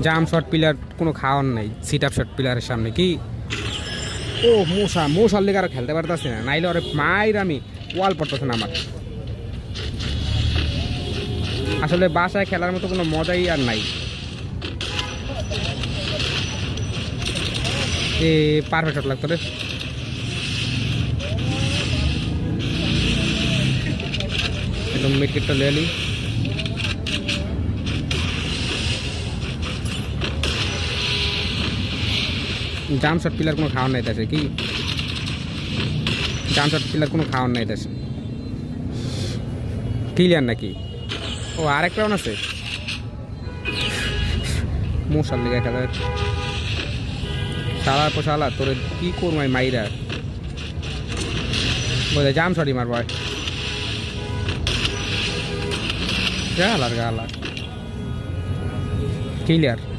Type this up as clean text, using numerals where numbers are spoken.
জাম shot pillar কোনো খাওয়ার নাই, সিট আপ শট পিলারের সামনে কি। ও মশার লেগে আর খেলতে পারতেছি না, নাইলে ওরে মায়ের আমি ওয়াল পড়তেছে না আমার। আসলে বাসায় খেলার মতো কোনো মজাই আর নাই। এ পারফেক্ট শট লাগতো রে। একদম মিডকিটটা লেলি। জাম শট পিলার কোনো খাওয়ার নাই দেশে কি, জাম শট পিলার কোনো খাওয়ার নাই দেশে। ক্লিয়ার নাকি? ও আরেক রাউন্ড আছে। মশার লেগে খেলা শালার পর শালা তোরে কি করবো আমি মাইরা, বোঝা জাম শটই মারবো। গালার ক্লিয়ার।